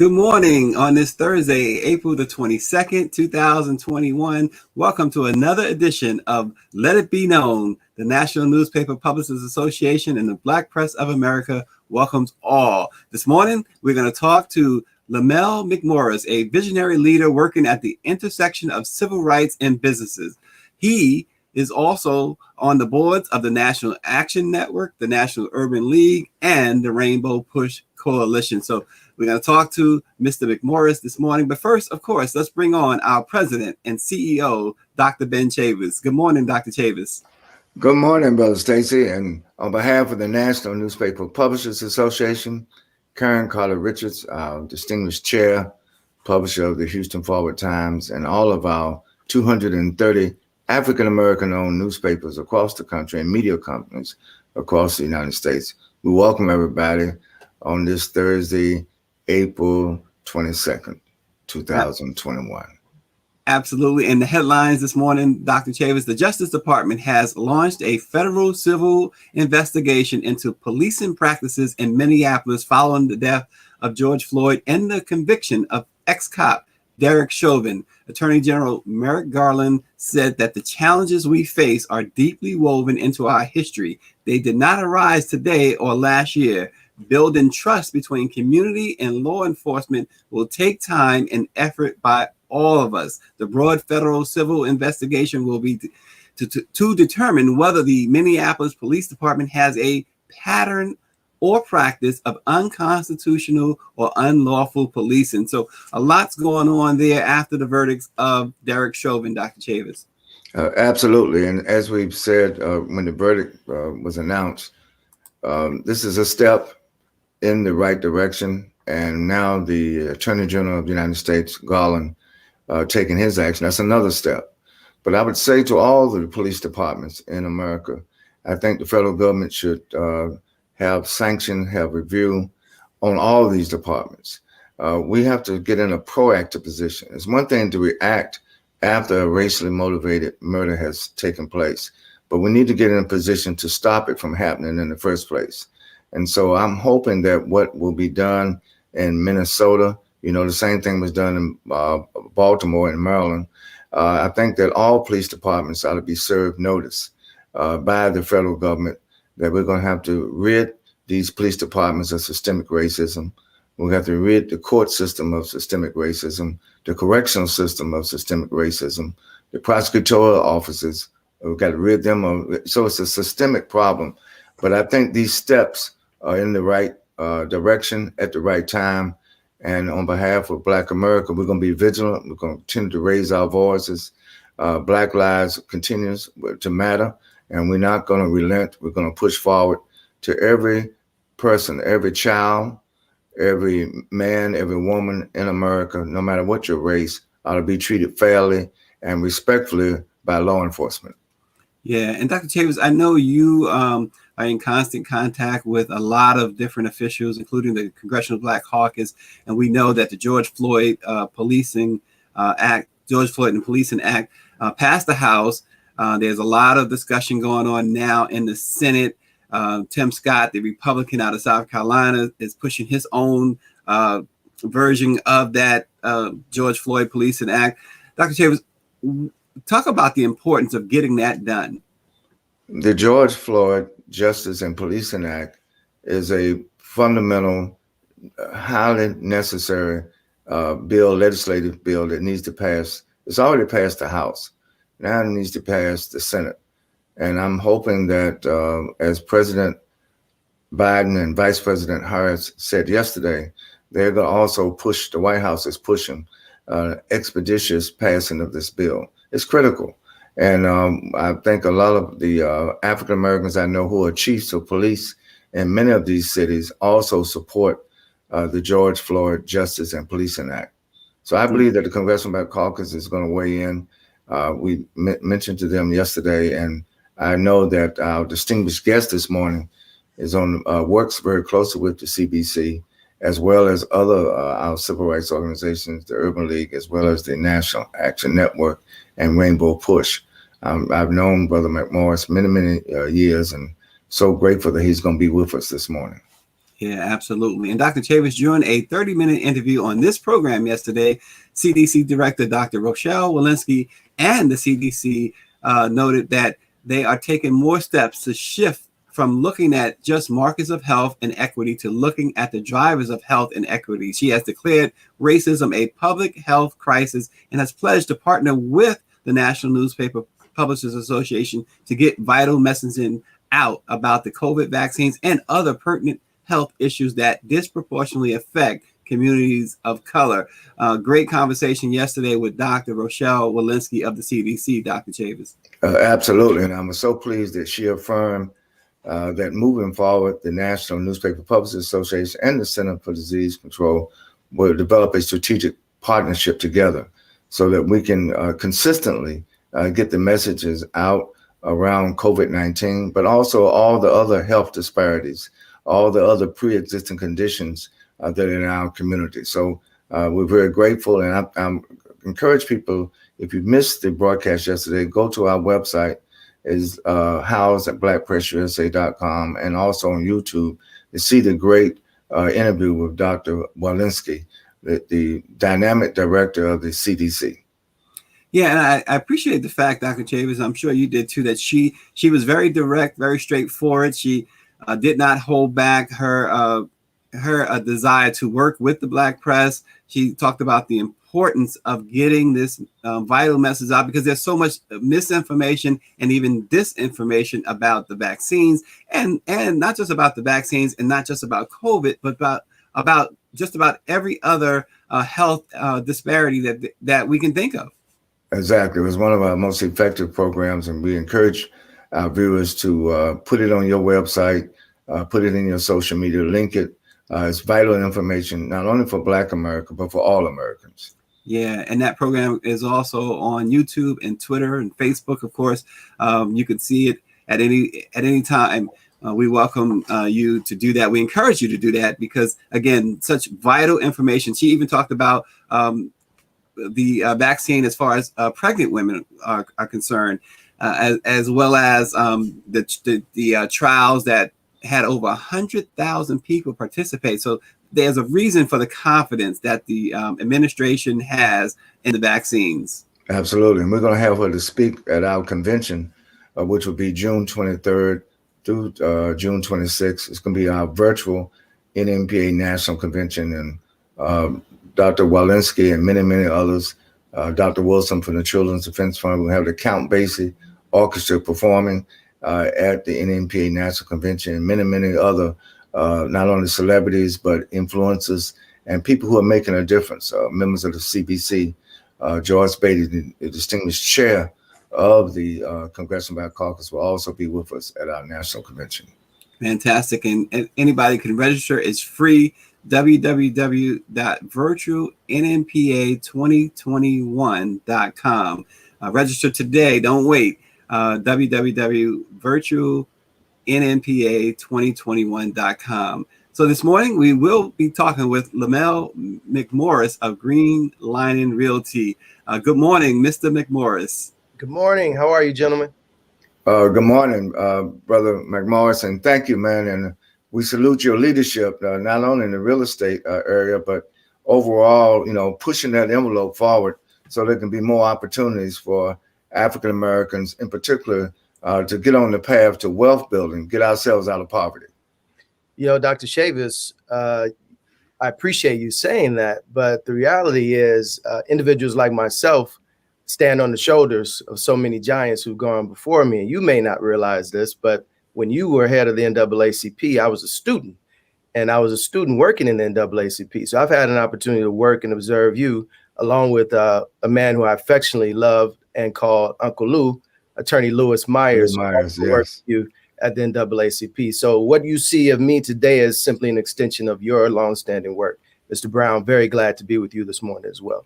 Good morning on this Thursday, April the 22nd, 2021. Welcome to another edition of Let It Be Known. The National Newspaper Publishers Association and the Black Press of America welcomes all. This morning, we're going to talk to Lamell McMorris, a visionary leader working at the intersection of civil rights and businesses. He is also on the boards of the National Action Network, the National Urban League, and the Rainbow Push Coalition. So we're going to talk to Mr. McMorris this morning. But first, of course, let's bring on our president and CEO, Dr. Ben Chavis. Good morning, Dr. Chavis. Good morning, Brother Stacy. And on behalf of the National Newspaper Publishers Association, Karen Carter Richards, our distinguished chair, publisher of the Houston Forward Times, and all of our 230 African-American-owned newspapers across the country and media companies across the United States, we welcome everybody on this Thursday, April 22nd, 2021. Absolutely. And the headlines this morning, Dr. Chavis, the Justice Department has launched a federal civil investigation into policing practices in Minneapolis following the death of George Floyd and the conviction of ex-cop Derek Chauvin. Attorney General Merrick Garland said that the challenges we face are deeply woven into our history. They did not arise today or last year. Building trust between community and law enforcement will take time and effort by all of us. The broad federal civil investigation will be to determine whether the Minneapolis Police Department has a pattern or practice of unconstitutional or unlawful policing. So a lot's going on there after the verdicts of Derek Chauvin, Dr. Chavis. Absolutely. And as we've said, when the verdict was announced, this is a step in the right direction. And now the Attorney General of the United States, Garland, taking his action, that's another step. But I would say to all the police departments in America, I think the federal government should have sanction, have review on all of these departments. We have to get in a proactive position. It's one thing to react after a racially motivated murder has taken place, but we need to get in a position to stop it from happening in the first place. And so I'm hoping that what will be done in Minnesota, the same thing was done in Baltimore and Maryland. I think that all police departments ought to be served notice by the federal government that we're going to have to rid these police departments of systemic racism. We have to rid the court system of systemic racism, the correctional system of systemic racism, the prosecutorial offices. We've got to rid them of. So it's a systemic problem. But I think these steps are in the right direction at the right time. And on behalf of Black America, we're going to be vigilant. We're going to continue to raise our voices. Black lives continues to matter, and we're not going to relent. We're going to push forward to every person, every child, every man, every woman in America, no matter what your race, ought to be treated fairly and respectfully by law enforcement. Yeah, and Dr. Chavis, I know you are in constant contact with a lot of different officials, including the Congressional Black Caucus, and we know that the George Floyd and Policing Act passed the House. There's a lot of discussion going on now in the Senate. Tim Scott, the Republican out of South Carolina, is pushing his own version of that George Floyd Policing Act. Dr. Chavis, talk about the importance of getting that done. The George Floyd Justice and Policing Act is a fundamental, highly necessary legislative bill that needs to pass. It's already passed the House. Now it needs to pass the Senate. And I'm hoping that as President Biden and Vice President Harris said yesterday, they're going to also push, the White House is pushing expeditious passing of this bill. It's critical. And I think a lot of the African Americans I know who are chiefs of police in many of these cities also support the George Floyd Justice and Policing Act. So I believe that the Congressional Black Caucus is going to weigh in. We mentioned to them yesterday, and I know that our distinguished guest this morning is works very closely with the CBC, as well as other our civil rights organizations, the Urban League, as well as the National Action Network and Rainbow Push. I've known Brother McMorris many years, and so grateful that he's going to be with us this morning. Yeah, absolutely. And Dr. Chavis, during a 30-minute interview on this program yesterday, CDC Director Dr. Rochelle Walensky and the CDC noted that they are taking more steps to shift from looking at just markers of health and equity to looking at the drivers of health and equity. She has declared racism a public health crisis and has pledged to partner with the National Newspaper Publishers Association to get vital messaging out about the COVID vaccines and other pertinent health issues that disproportionately affect communities of color. Great conversation yesterday with Dr. Rochelle Walensky of the CDC, Dr. Chavis. Absolutely. And I'm so pleased that she affirmed that moving forward, the National Newspaper Publishers Association and the Center for Disease Control will develop a strategic partnership together so that we can consistently get the messages out around COVID-19, but also all the other health disparities, all the other pre-existing conditions that are in our community. So we're very grateful, and I encourage people, if you missed the broadcast yesterday, go to our website, is housed at blackpressusa.com, and also on YouTube to see the great interview with Dr. Walensky, the dynamic director of the CDC. Yeah, and I appreciate the fact, Dr. Chavis, I'm sure you did too, that she was very direct, very straightforward. She did not hold back her desire to work with the Black press. She talked about the importance of getting this vital message out because there's so much misinformation and even disinformation about the vaccines, and not just about the vaccines and not just about COVID, but about just about every other health disparity that we can think of. Exactly. It was one of our most effective programs, and we encourage our viewers to put it on your website, put it in your social media, link it. It's vital information, not only for Black America, but for all Americans. Yeah, and that program is also on YouTube and Twitter and Facebook, of course. You can see it at any time. We welcome you to do that. We encourage you to do that because, again, such vital information. She even talked about the vaccine as far as pregnant women are concerned, as well as the trials that had over 100,000 people participate. So there's a reason for the confidence that the administration has in the vaccines. Absolutely. And we're going to have her to speak at our convention, which will be June 23rd through June 26th. It's going to be our virtual NNPA National Convention. And Dr. Walensky and many, many others, Dr. Wilson from the Children's Defense Fund, will have the Count Basie Orchestra performing at the NNPA National Convention, and many, many other, not only celebrities, but influencers and people who are making a difference. Members of the CBC, George Beatty, the distinguished chair of the Congressional Black Caucus, will also be with us at our national convention. Fantastic. And anybody can register. It's free. www.virtualnmpa2021.com. Register today. Don't wait. www.virtualnmpa2021.com. So this morning we will be talking with Lamell McMorris of Greenlining Realty. Good morning, Mr. McMorris. Good morning. How are you, gentlemen? Good morning, Brother McMorris, and thank you, man. And we salute your leadership, not only in the real estate area, but overall, pushing that envelope forward so there can be more opportunities for African Americans in particular to get on the path to wealth building, get ourselves out of poverty. Dr. Chavis, I appreciate you saying that, but the reality is individuals like myself stand on the shoulders of so many giants who've gone before me. And you may not realize this, but when you were head of the NAACP, I was a student, and I was a student working in the NAACP. So I've had an opportunity to work and observe you, along with a man who I affectionately loved and called Uncle Lou, Attorney Louis Myers, Myers, who worked with you at the NAACP. So what you see of me today is simply an extension of your longstanding work. Mr. Brown, very glad to be with you this morning as well.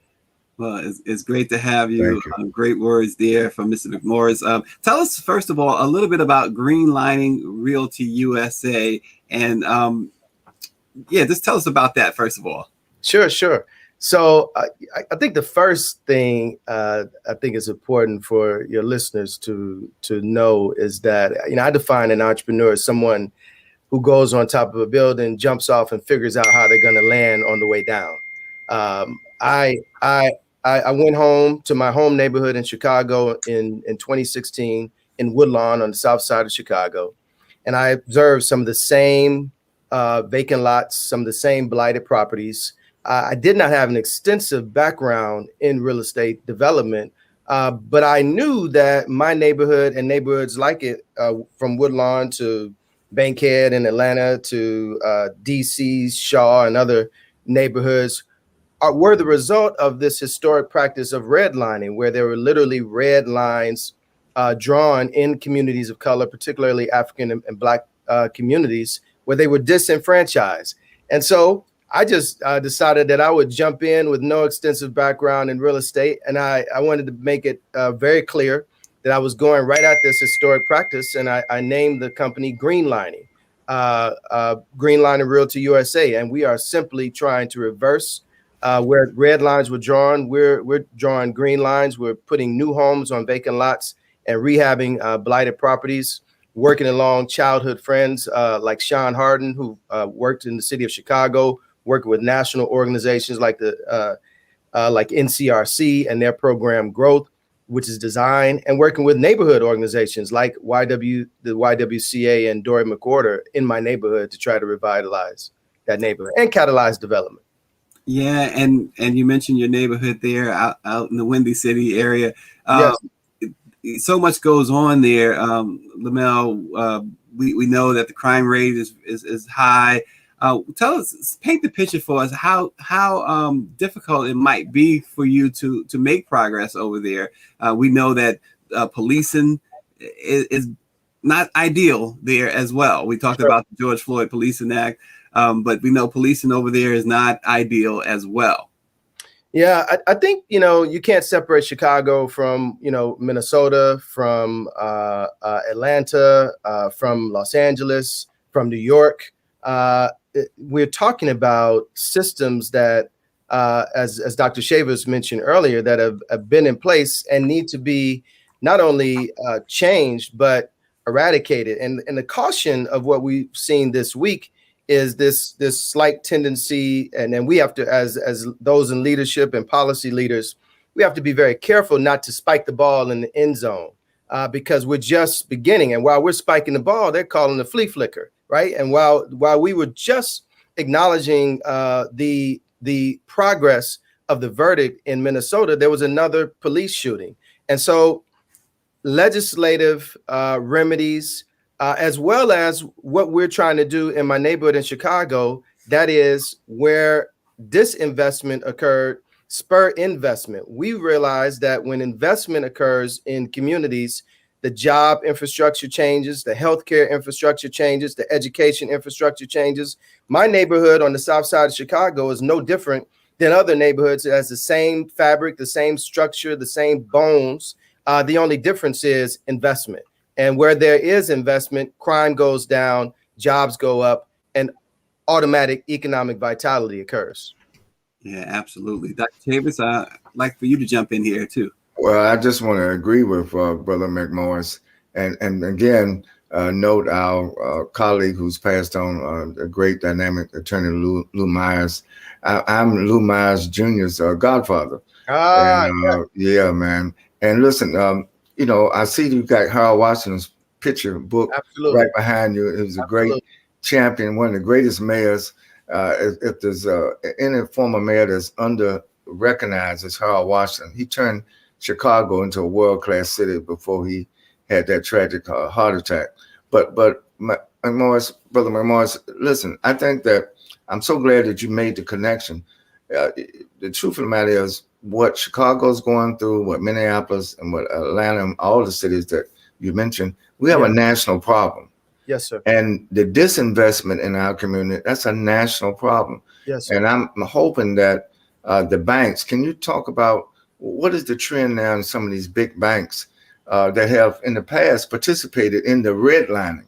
Well, it's great to have you. Great words there from Mr. McMorris. Tell us, first of all, a little bit about Greenlining Realty USA. And just tell us about that, first of all. Sure. So I think the first thing I think is important for your listeners to know is that, I define an entrepreneur as someone who goes on top of a building, jumps off, and figures out how they're going to land on the way down. I went home to my home neighborhood in Chicago in 2016 in Woodlawn on the south side of Chicago, and I observed some of the same vacant lots, some of the same blighted properties. I did not have an extensive background in real estate development, but I knew that my neighborhood and neighborhoods like it, from Woodlawn to Bankhead in Atlanta to DC's Shaw and other neighborhoods, were the result of this historic practice of redlining, where there were literally red lines drawn in communities of color, particularly African and Black communities, where they were disenfranchised. And so I just decided that I would jump in with no extensive background in real estate. And I wanted to make it very clear that I was going right at this historic practice. And I named the company Greenlining, Greenlining Realty USA. And we are simply trying to reverse where red lines were drawn. We're drawing green lines. We're putting new homes on vacant lots and rehabbing blighted properties, working along childhood friends like Sean Harden, who worked in the city of Chicago, working with national organizations like like NCRC and their program Growth, which is design, and working with neighborhood organizations like the YWCA and Dory McWhorter in my neighborhood to try to revitalize that neighborhood and catalyze development. Yeah, and you mentioned your neighborhood there out in the Windy City area. Yes. So much goes on there, Lamell. We know that the crime rate is high. Tell us, paint the picture for us how difficult it might be for you to make progress over there. We know that policing is not ideal there as well. We talked about the George Floyd Policing Act, but we know policing over there is not ideal as well. Yeah, I think, you can't separate Chicago from, Minnesota, from Atlanta, from Los Angeles, from New York. We're talking about systems that, as Dr. Chavis mentioned earlier, that have been in place and need to be not only changed, but eradicated. And the caution of what we've seen this week is this slight tendency, and then we have to, as those in leadership and policy leaders, we have to be very careful not to spike the ball in the end zone, because we're just beginning. And while we're spiking the ball, they're calling the flea flicker, right? And while we were just acknowledging the progress of the verdict in Minnesota, there was another police shooting. And so legislative remedies, as well as what we're trying to do in my neighborhood in Chicago, that is where disinvestment occurred, spur investment. We realize that when investment occurs in communities, the job infrastructure changes, the healthcare infrastructure changes, the education infrastructure changes. My neighborhood on the south side of Chicago is no different than other neighborhoods. It has the same fabric, the same structure, the same bones. The only difference is investment. And where there is investment, crime goes down, jobs go up, and automatic economic vitality occurs. Yeah, absolutely. Dr. Chavis, I'd like for you to jump in here too. Well, I just want to agree with Brother McMorris, and again, note our colleague who's passed on, the great dynamic attorney Lou Myers. I'm Lou Myers Jr.'s godfather. Yeah, man. And listen, I see you got Harold Washington's picture book right behind you. He was a great champion, one of the greatest mayors. If there's any former mayor that's under recognized as Harold Washington, he turned Chicago into a world-class city before he had that tragic heart attack. But McMorris, Brother McMorris, listen, I think that I'm so glad that you made the connection. The truth of the matter is, what Chicago's going through, what Minneapolis and what Atlanta, all the cities that you mentioned, we have a national problem. Yes, sir. And the disinvestment in our community, that's a national problem. Yes, sir. And I'm hoping that the banks, can you talk about what is the trend now in some of these big banks that have in the past participated in the redlining?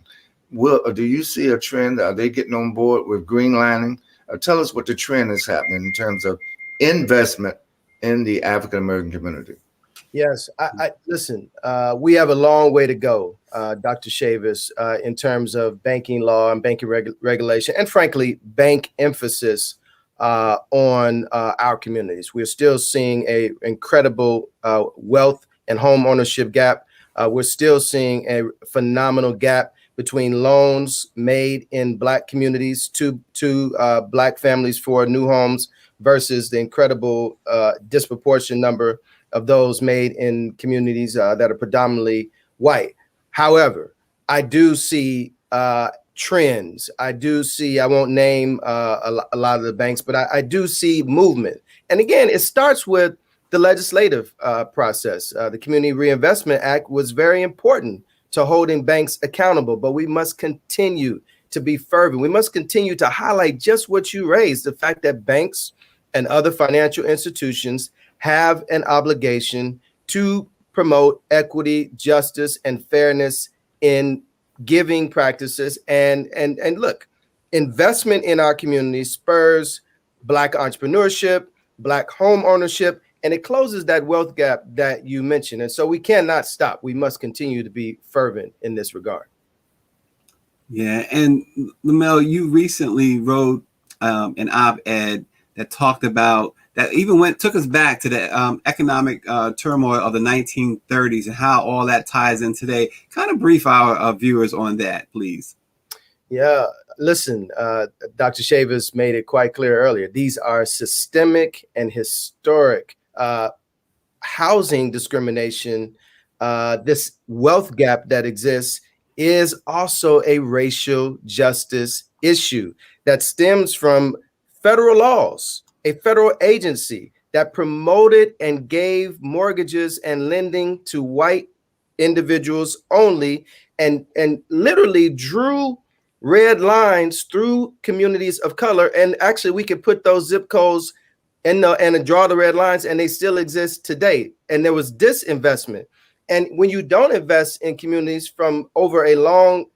Do you see a trend? Are they getting on board with greenlining? Tell us what the trend is happening in terms of investment in the African American community. Yes, I listen. We have a long way to go, Dr. Chavis, in terms of banking law and banking regulation, and frankly, bank emphasis on our communities. We're still seeing a incredible wealth and home ownership gap. We're still seeing a phenomenal gap between loans made in Black communities to Black families for new homes versus the incredible disproportionate number of those made in communities that are predominantly white. However, I do see trends. I do see, I won't name a lot of the banks, but I do see movement. And again, it starts with the legislative process. The Community Reinvestment Act was very important to holding banks accountable, but we must continue to be fervent. We must continue to highlight just what you raised, the fact that banks and other financial institutions have an obligation to promote equity, justice, and fairness in giving practices. And look, investment in our community spurs Black entrepreneurship, Black home ownership, and it closes that wealth gap that you mentioned. And so we cannot stop. We must continue to be fervent in this regard. Yeah, and Lamell, you recently wrote an op-ed that talked about that even took us back to the economic turmoil of the 1930s and how all that ties in today. Kind of brief our viewers on that, please. Yeah, listen, Dr. Chavis made it quite clear earlier. These are systemic and historic housing discrimination. This wealth gap that exists is also a racial justice issue that stems from federal laws, a federal agency that promoted and gave mortgages and lending to white individuals only, and literally drew red lines through communities of color. And actually, we could put those zip codes and draw the red lines, and they still exist today. And there was disinvestment. And when you don't invest in communities from over a long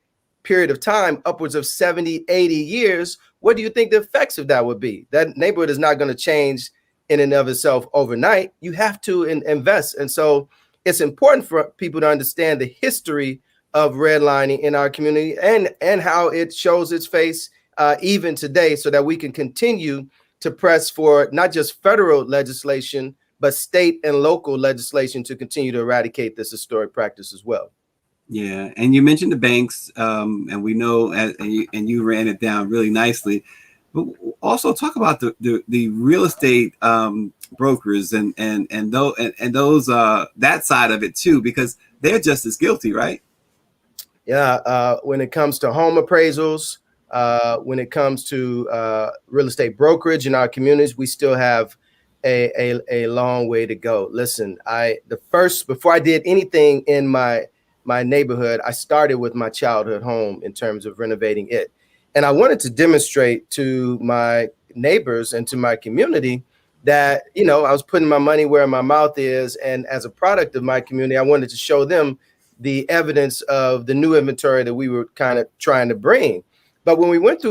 period of time, upwards of 70, 80 years, what do you think the effects of that would be? That neighborhood is not going to change in and of itself overnight. You have to invest. And so it's important for people to understand the history of redlining in our community and how it shows its face even today, so that we can continue to press for not just federal legislation, but state and local legislation to continue to eradicate this historic practice as well. Yeah, and you mentioned the banks, and we know, and you ran it down really nicely. But also talk about the real estate brokers and those that side of it too, because they're just as guilty, right? Yeah, when it comes to home appraisals, when it comes to real estate brokerage in our communities, we still have a long way to go. Listen, before I did anything in my neighborhood, I started with my childhood home in terms of renovating it. And I wanted to demonstrate to my neighbors and to my community that, I was putting my money where my mouth is. And as a product of my community, I wanted to show them the evidence of the new inventory that we were kind of trying to bring. But when we went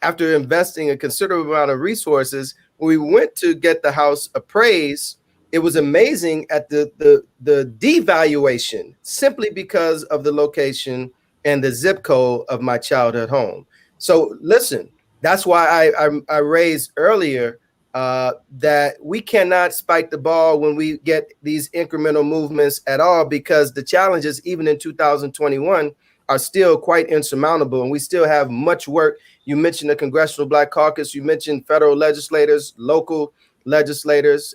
after investing a considerable amount of resources, when we went to get the house appraised, it was amazing at the devaluation, simply because of the location and the zip code of my childhood home. So listen, that's why I raised earlier that we cannot spike the ball when we get these incremental movements at all, because the challenges, even in 2021, are still quite insurmountable, and we still have much work. You mentioned the Congressional Black Caucus, you mentioned federal legislators, local legislators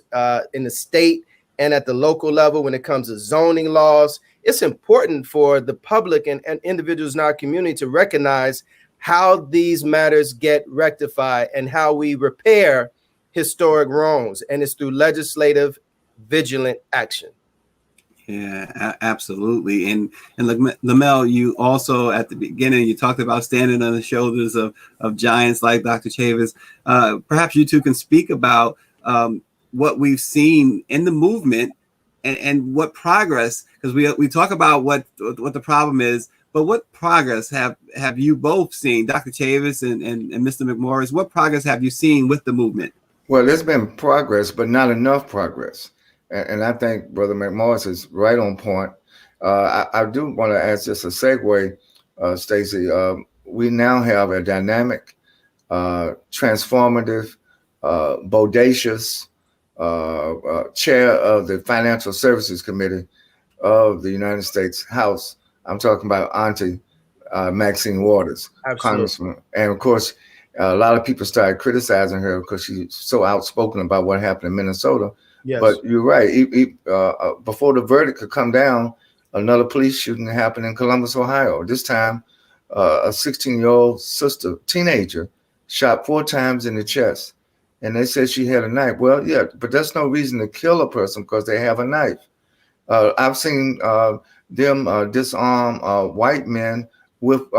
in the state and at the local level when it comes to zoning laws. It's important for the public and individuals in our community to recognize how these matters get rectified and how we repair historic wrongs. And it's through legislative vigilant action. Yeah, absolutely. And Lamell, you also at the beginning, you talked about standing on the shoulders of giants like Dr. Chavis. Perhaps you two can speak about what we've seen in the movement and what progress, because we talk about what the problem is, but what progress have you both seen, Dr. Chavis and Mr. McMorris? What progress have you seen with the movement? Well, there's been progress, but not enough progress. And I think Brother McMorris is right on point. I do want to ask just a segue, Stacy. We now have a dynamic, transformative, bodacious chair of the Financial Services Committee of the United States House. I'm talking about Auntie Maxine Waters, Absolutely. Congressman. And of course, a lot of people started criticizing her because she's so outspoken about what happened in Minnesota. Yes. But you're right. Before the verdict could come down, another police shooting happened in Columbus, Ohio. This time, a 16-year-old sister, teenager, shot 4 times in the chest. And they said she had a knife. Well, yeah, but that's no reason to kill a person because they have a knife. I've seen them disarm white men with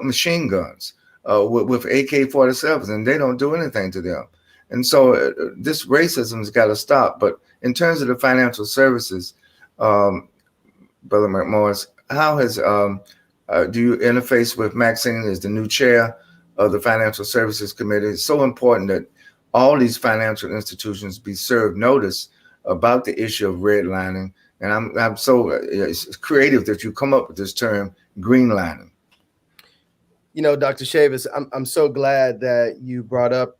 machine guns, with AK-47s, and they don't do anything to them. And so this racism has got to stop. But in terms of the financial services, Brother McMorris, how has do you interface with Maxine as the new chair of the Financial Services Committee? It's so important that all these financial institutions be served notice about the issue of redlining. And I'm so it's creative that you come up with this term, greenlining. You know, Dr. Chavis, I'm so glad that you brought up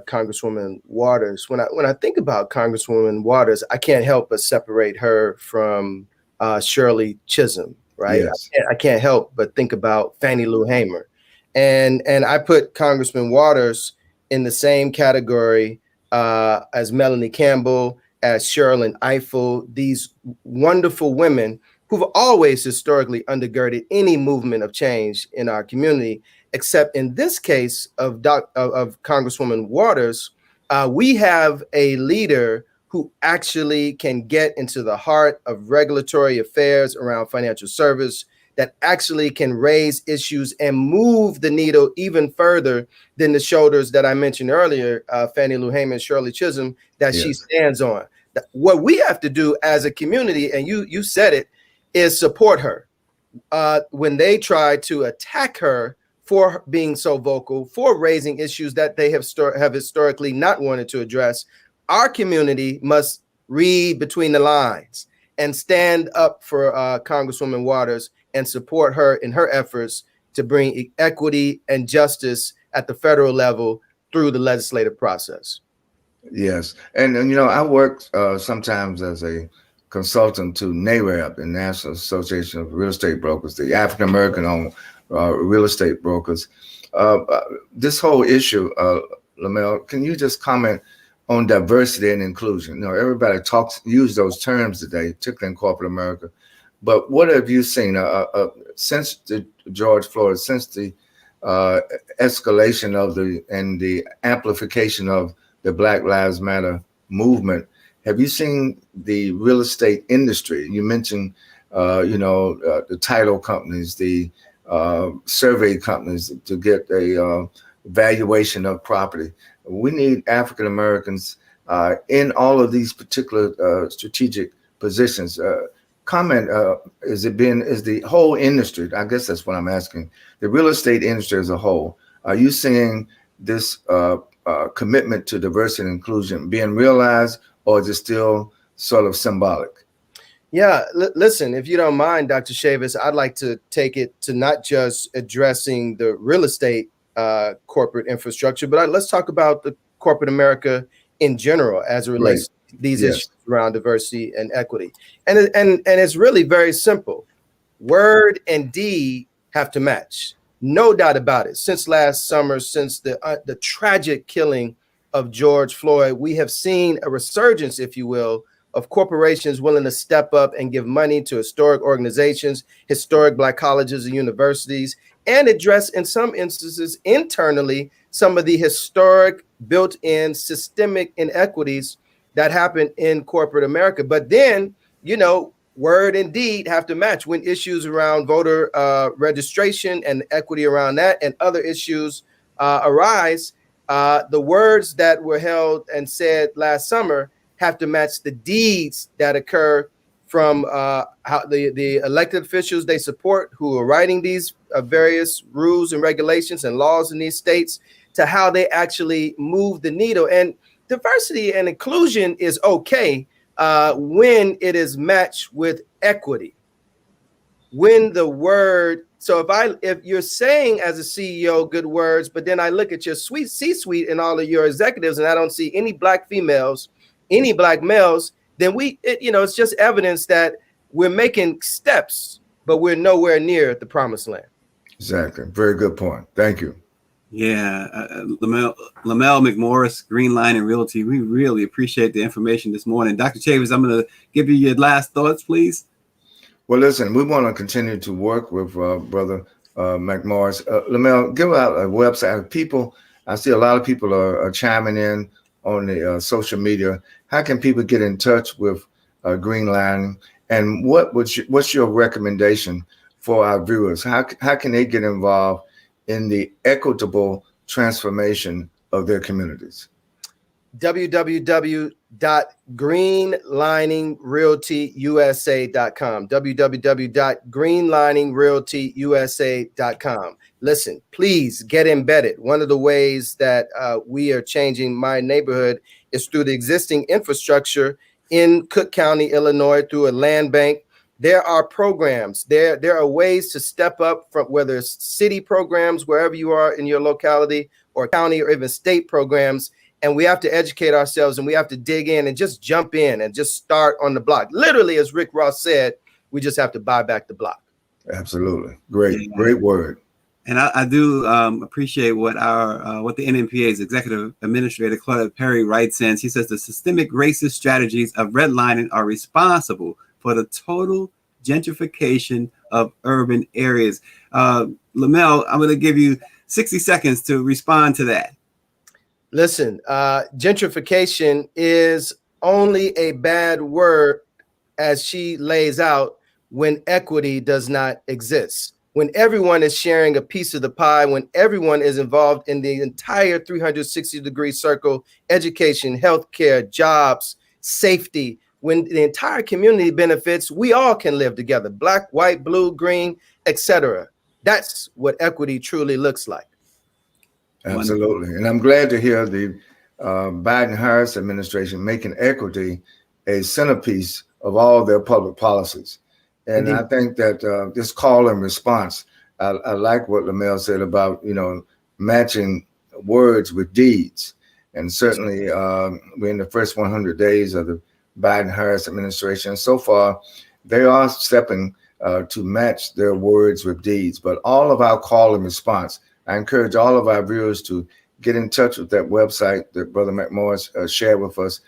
Congresswoman Waters. When I think about Congresswoman Waters, I can't help but separate her from Shirley Chisholm, right? Yes. I can't help but think about Fannie Lou Hamer, and I put Congressman Waters in the same category as Melanie Campbell, as Sherrilyn Ifill, these wonderful women who've always historically undergirded any movement of change in our community, except in this case of Congresswoman Waters, we have a leader who actually can get into the heart of regulatory affairs around financial service, that actually can raise issues and move the needle even further than the shoulders that I mentioned earlier, Fannie Lou Hamer and Shirley Chisholm, that she stands on. What we have to do as a community, and you said it, is support her. When they try to attack her for being so vocal, for raising issues that they have historically not wanted to address, our community must read between the lines and stand up for Congresswoman Waters and support her in her efforts to bring equity and justice at the federal level through the legislative process. Yes. And you know, I work sometimes as a consultant to NAREB, the National Association of Real Estate Brokers, the African American owned real estate brokers. This whole issue, Lamell, can you just comment on diversity and inclusion? You know, everybody use those terms today, particularly in corporate America. But what have you seen since the George Floyd, since the escalation of the amplification of the Black Lives Matter movement? Have you seen the real estate industry? You mentioned, the title companies, the survey companies to get a valuation of property. We need African Americans in all of these particular strategic positions. Comment, is the whole industry, I guess that's what I'm asking, the real estate industry as a whole, are you seeing this commitment to diversity and inclusion being realized, or is it still sort of symbolic? Yeah, listen, if you don't mind, Dr. Chavis, I'd like to take it to not just addressing the real estate corporate infrastructure, but let's talk about the corporate America in general as it relates to these issues around diversity and equity. And it's really very simple. Word and deed have to match. No doubt about it. Since last summer, since the tragic killing of George Floyd, we have seen a resurgence, if you will, of corporations willing to step up and give money to historic organizations, historic Black colleges and universities, and address, in some instances, internally, some of the historic built-in systemic inequities that happen in corporate America. But then, word and deed have to match when issues around voter registration and equity around that and other issues arise. The words that were held and said last summer have to match the deeds that occur from how the elected officials they support who are writing these various rules and regulations and laws in these states to how they actually move the needle. And diversity and inclusion is okay, when it is matched with equity. When the word, so if you're saying as a CEO good words, but then I look at your C-suite and all of your executives, and I don't see any black females, any black males, then it's just evidence that we're making steps, but we're nowhere near the promised land. Exactly. Very good point. Thank you. Yeah, Lamell, McMorris, Greenlining, Realty. We really appreciate the information this morning. Dr. Chavis, I'm going to give you your last thoughts, please. Well, listen, we want to continue to work with Brother McMorris. Lamell, give out a website. People, I see a lot of people are chiming in on the social media. How can people get in touch with Greenlining? And what's your recommendation for our viewers? How can they get involved in the equitable transformation of their communities? www.greenliningrealtyusa.com. www.greenliningrealtyusa.com. Listen, please get embedded. One of the ways that we are changing my neighborhood is through the existing infrastructure in Cook County, Illinois, through a land bank. There are programs. There are ways to step up, from whether it's city programs, wherever you are in your locality, or county or even state programs. And we have to educate ourselves, and we have to dig in and just jump in and just start on the block. Literally, as Rick Ross said, we just have to buy back the block. Absolutely. Great word. And I do appreciate what the NMPA's executive administrator, Claudia Perry, writes in. She says the systemic racist strategies of redlining are responsible for the total gentrification of urban areas. Lamell, I'm going to give you 60 seconds to respond to that. Listen, gentrification is only a bad word, as she lays out, when equity does not exist. When everyone is sharing a piece of the pie, when everyone is involved in the entire 360-degree circle, education, healthcare, jobs, safety, when the entire community benefits, we all can live together, black, white, blue, green, etc. That's what equity truly looks like. Absolutely. And I'm glad to hear the Biden-Harris administration making equity a centerpiece of all their public policies. And Indeed. I think that this call and response, I like what Lamell said about, matching words with deeds. And certainly we're in the first 100 days of the Biden-Harris administration. So far, they are stepping to match their words with deeds. But all of our call and response, I encourage all of our viewers to get in touch with that website that Brother McMorris shared with us.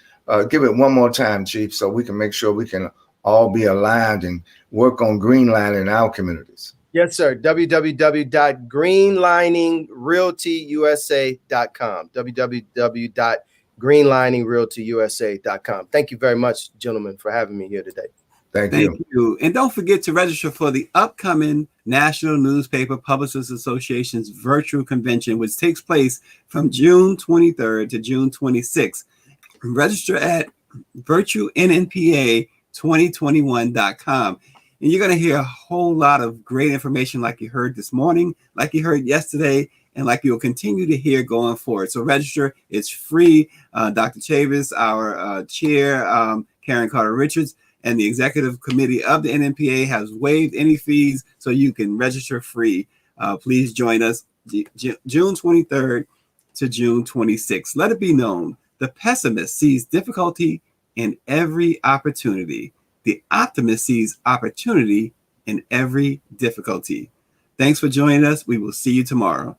Give it one more time, Chief, so we can make sure we can all be aligned and work on greenlining in our communities. Yes, sir. www.greenliningrealtyusa.com. www.greenliningrealtyusa.com. Thank you very much, gentlemen, for having me here today. Thank you. And don't forget to register for the upcoming National Newspaper Publishers Association's virtual convention, which takes place from June 23rd to June 26th. Register at virtualnnpa2021.com. And you're going to hear a whole lot of great information like you heard this morning, like you heard yesterday, and like you'll continue to hear going forward. So register. It's free. Dr. Chavis, our chair, Karen Carter-Richards, and the executive committee of the NMPA has waived any fees, so you can register free. Please join us June 23rd to June 26th. Let it be known, the pessimist sees difficulty in every opportunity. The optimist sees opportunity in every difficulty. Thanks for joining us. We will see you tomorrow.